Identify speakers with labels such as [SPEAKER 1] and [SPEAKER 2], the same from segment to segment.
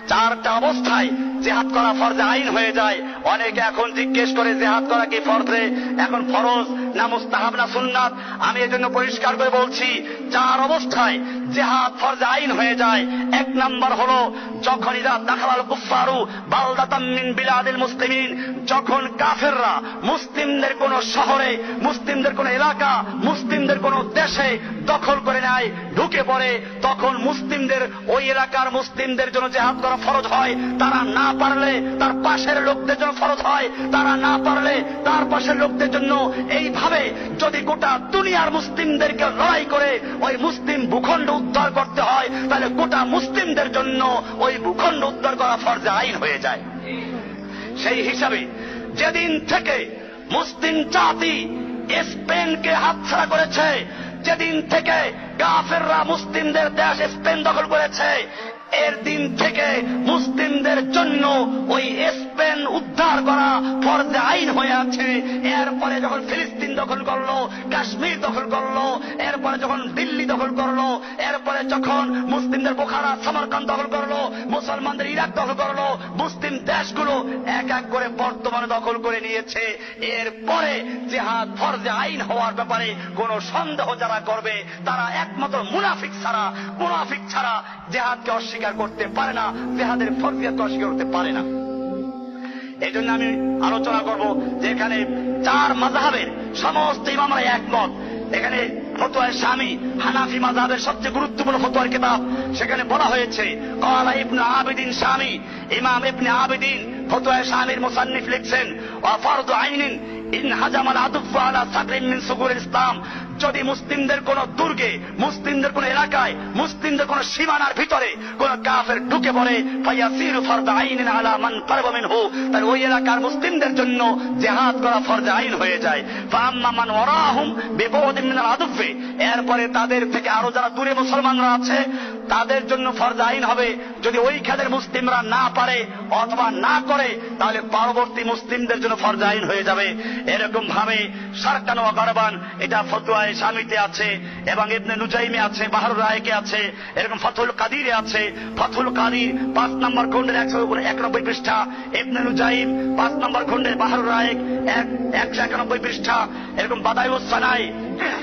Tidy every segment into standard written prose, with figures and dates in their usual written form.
[SPEAKER 1] চারটা অবস্থায় জিহাদ করা ফরজে আইন হয়ে যায়। অনেকে এখন জিজ্ঞেস করে জিহাদ করা কি ফরজে, এখন ফরজ না মুস্তাহাব না সুন্নাত? আমি এজন্য পরিষ্কার করে বলছি, চার অবস্থায় জিহাদ ফরজে আইন হয়ে যায়। এক নাম্বার হলো যখন ইদা দাখালাল কুফফারু বালদাতাম মিন বিলাদিল মুসলিমিন, যখন কাফেররা মুসলিমদের কোন শহরে, মুসলিমদের কোন এলাকা, মুসলিমদের কোন দেশে দখল করে নেয়, ঢুকে পড়ে, তখন মুসলিমদের ওই এলাকার মুসলিমদের জন্য জিহাদ করা ফরজ হয়। তারা না পারলে তার পাশের লোকদের জন্য ফরজ হয়, তারা না পারলে তার পাশের লোকদের জন্য। এইভাবে যদি গোটা দুনিয়ার মুসলিমদেরকে লড়াই করে ওই মুসলিম ভূখণ্ড উদ্ধার করতে হয়, তাহলে গোটা মুসলিমদের জন্য ওই ভূখণ্ড উদ্ধার করা ফরজে আইন হয়ে যায়। সেই হিসাবে যেদিন থেকে মুসলিম জাতি স্পেনকে হাতছাড়া করেছে, যেদিন থেকে কাফেররা মুসলিমদের দেশ স্পেন দখল করেছে, এর দিন থেকে মুসলিমদের জন্য ওই স্পেন উদ্ধার করা ফরজে আইন হয়ে আছে। এরপরে যখন ফিলিস্তিন দখল করলো, কাশ্মীর দখল করলো, এরপরে যখন দিল্লি দখল করলো, এরপরে যখন মুসলিমদের বোখারা সমরকান্দ দখল করলো, মুসলমানদের ইরাক দখল করলো, মুসলিম দেশগুলো এক এক করে বর্তমানে দখল করে নিয়েছে। এরপরে জিহাদ ফরজে আইন হওয়ার ব্যাপারে কোন সন্দেহ যারা করবে, তারা একমাত্র মুনাফিক ছাড়া জিহাদকে অস্বীকার করতে পারে না, জিহাদের ফরজিয়াতকে অস্বীকার করতে পারে না। এই জন্য আমি আলোচনা করব যে এখানে চার মাযহাবের সমস্ত ইমামরা একমত। এখানে ফতোয়া শামী, হানাফি মাযহাবের সবচেয়ে গুরুত্বপূর্ণ ফতোয়ার কিতাব, সেখানে বলা হয়েছে ক্বালা ইবনে আবিদিন শামী, ইমাম ইবনে আবিদিন ফতোয়া শামীর মুসান্নিফ লিখছেন, ওয়া ফারদু আইনিন ইন হাজামাল আদুফু আলা সাকরিন মিন সুগুরিল ইসলাম, যদি মুসলিমদের কোন দুর্গে, মুসলিমদের কোন এলাকায়, মুসলিমদের কোন সীমানার ভিতরে কোন কাফের ঢুকে পড়ে, ফায়াসিরু ফারদু আইনিন আলা মান কারবা মিনহু, তাহলে ওই এলাকার মুসলিমদের জন্য জিহাদ করা ফরজে আইন হয়ে যায়। ফাআম্মা মান ওয়ারাহুম বিবুদিন মিনাল আদুফি, এরপরে তাদের থেকে আরো যারা দূরে মুসলমানরা আছে তাদের জন্য ফরজে আইন হবে। যদি ওইখানের মুসলিমরা না পারে অথবা না করে, তাহলে পরবর্তী মুসলিমদের জন্য ফরজে আইন হয়ে যাবে। এরকম ভাবে সারকান ওয়া গারবান, এটা ফতোয়া শামীতে আছে এবং ইবনে নুজাইমে আছে, বাহরুল রায়কে আছে, এরকম ফাথুল কাদিরে আছে। ফাথুল কাদির 5 নম্বর খণ্ডের 191 পৃষ্ঠা, ইবনে নুজাইম 5 নম্বর খণ্ডের বাহরুল রায়ক 191 পৃষ্ঠা, এরকম বাদায়ুস সানাই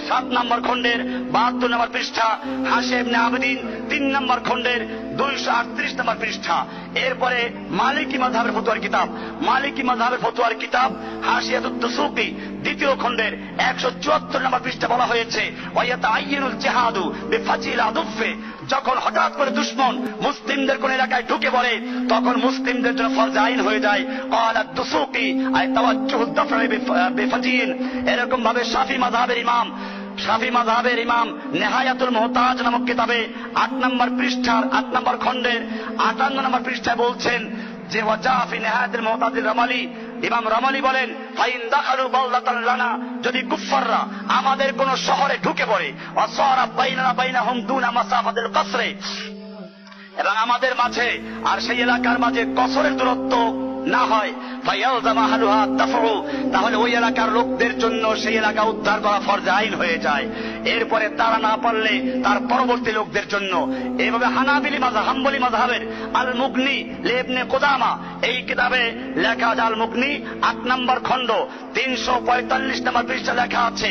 [SPEAKER 1] 7 নম্বর খণ্ডের 72 নম্বর পৃষ্ঠা, হাশিয়া ইবনে আবিদিন 3 নম্বর খণ্ডের 238 নম্বর পৃষ্ঠা। এরপরে মালিকি মাযহাবের ফতোয়ার কিতাব, মালিকি মাযহাবের ফতোয়ার কিতাব হাশিয়াতুদ দুসুকি 2য় খণ্ডের 174 নম্বর পৃষ্ঠা বলা হয়েছে, ওয়ায়াতাআইয়ানুল জিহাদু বিফাজিল আদুফে, যখন হঠাৎ করে দুশমন মুসলিমদের কোন এলাকায় ঢুকে পড়ে, তখন মুসলিমদের জন্য ফরজে আইন হয়ে যায়। ক্বালা দুসুকি আই তাওয়াজ্জুহু দাফরি বিফাজিল, এরকম ভাবে শাফি মাযহাবের ইমাম নেহায়াতুল মুহতাজ নামক কিতাবে 8 নম্বর পৃষ্ঠার 8 নম্বর খণ্ডের 58 নম্বর পৃষ্ঠায় বলছেন যে ওয়াজাফি নেহায়াতুল মুহতাজির রামালি, ইমাম রামালি বলেন, ফাইন দাখালু বালদাতান লানা, যদি কুফফাররা আমাদের কোন শহরে ঢুকে পড়ে, ওয়াসারা বাইনানা বাইনাহুম দুনা মাসাফাতিল কসরে, এবং আমাদের মাঝে আর সেই এলাকার মাঝে কসরের দূরত্ব না হয়, তাহলে ওই এলাকার লোকদের জন্য সেই এলাকা উদ্ধার করা ফরজে আইন হয়ে যায়। এরপরে তারা না পারলে তার পরবর্তী লোকদের জন্য। এইভাবে হাম্বলি মাযহাবের আল মুগনি ইবনে কুদামা, এই কিতাবে লেখা আছে, আল মুগনি 8 নম্বর খণ্ড 345 নম্বর পৃষ্ঠা লেখা আছে,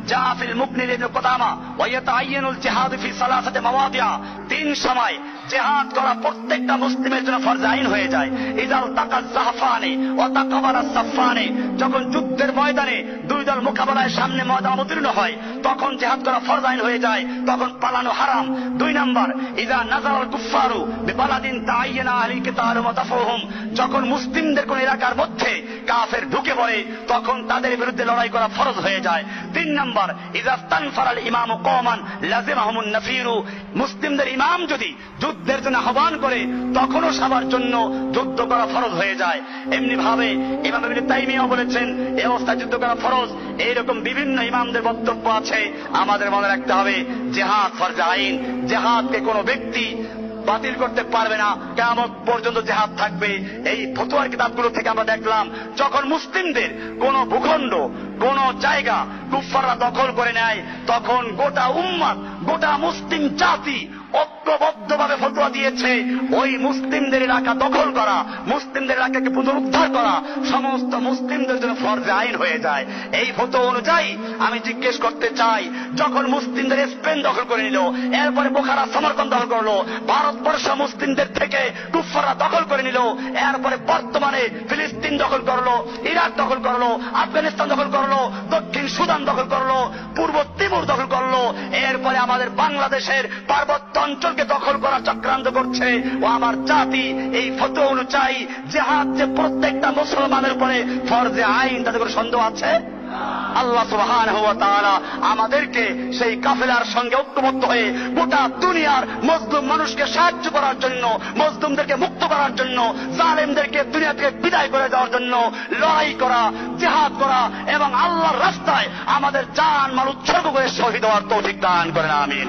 [SPEAKER 1] জাফিল মুগনি ইবনে কুদামা ওয়ায়াতাআইয়ানুল জিহাদ ফি সালাসাতি মাওয়াদিআ, 3 সময় জিহাদ করা প্রত্যেকটা মুসলিমের জন্য ফরজ আইন হয়ে যায়। ইযাল তাকাল জাহফানি ওয়া তাকাবারা সাফানি, যখন যুদ্ধের ময়দানে দুই দল মোকাবেলায় সামনে ময়দান অবতীর্ণ হয়, তখন জিহাদ করা ফরজ আইন হয়ে যায়, তখন পালানো হারাম। 2 নম্বর, ইযা নাযারাল কুফফারু বিবালাদিন তাআয়্যানা আহলি কিতালুহুম ওয়া দাফউহুম, যখন মুসলিমদের কোন এলাকার মধ্যে কাফের ঢুকে পড়ে, তখন তাদের বিরুদ্ধে লড়াই করা ফরজ হয়ে যায়। 3 নম্বর, ইযা ইস্তানফারাল ইমামু কওমান লাযিমাহুমুন নাফিরু, মুসলিমদের ইমাম যদি যুদ্ধের জন্য আহ্বান করে, তখনও সবার জন্য যুদ্ধ করা ফরজ হয়ে যায়। এমনি ভাবে ইমাম ইবনে তাইমিয়া বলেছেন এই অবস্থায় যুদ্ধ করা ফরজ। এইরকম বিভিন্ন ইমামদের বক্তব্য আছে। আমাদের মনে রাখতে হবে জিহাদ ফরজ আইন, জিহাদকে কোনো ব্যক্তি বাতিল করতে পারবে না, কিয়ামত পর্যন্ত জিহাদ থাকবে। এই ফতোয়ার কিতাবগুলো থেকে আমরা দেখলাম, যখন মুসলিমদের কোন ভূখণ্ড, কোন জায়গা কুফফাররা দখল করে নেয়, তখন গোটা উম্মাত, গোটা মুসলিম জাতি ঐক্যবদ্ধভাবে ফতোয়া দিয়েছে ওই মুসলিমদের এলাকা দখল করা, মুসলিমদের এলাকাকে পুনরুদ্ধার করা সমস্ত মুসলিমদের জন্য ফরজে আইন হয়ে যায়। এই ফতোয়া অনুযায়ী আমি জিজ্ঞেস করতে চাই, যখন মুসলিমদের স্পেন দখল করে নিল, এরপরে বোখারা সমরকন্দ দখল করলো, ভারতবর্ষ মুসলিমদের থেকে কুফাররা দখল করে নিল, এরপরে বর্তমানে ফিলিস্তিন দখল করলো, ইরাক দখল করলো, আফগানিস্তান দখল করলো, দক্ষিণ সুদান দখল করলো, পূর্ব তিমুর দখল করলো, এরপরে আমাদের বাংলাদেশের পার্বত্য অঞ্চলকে দখল করার চক্রান্ত করছে। ও আমার জাতি, এই ফতোয়া অনুযায়ী জিহাদ যে প্রত্যেকটা মুসলমানের উপরে ফরজে আইন, তাতে কোনো সন্দেহ আছে? আল্লাহ সুবহানাহু ওয়া তাআলা আমাদেরকে সেই কাফেলার সঙ্গে ঐক্যবদ্ধ হয়ে গোটা দুনিয়ার মজলুম মানুষকে সাহায্য করার জন্য, মজলুমদেরকে মুক্ত করার জন্য, জালেমদেরকে দুনিয়া থেকে বিদায় করে দেওয়ার জন্য লড়াই করা, জিহাদ করা এবং আল্লাহর রাস্তায় আমাদের জান মাল উৎসর্গ করে শহীদ হওয়ার তৌফিক দান করেন, আমিন।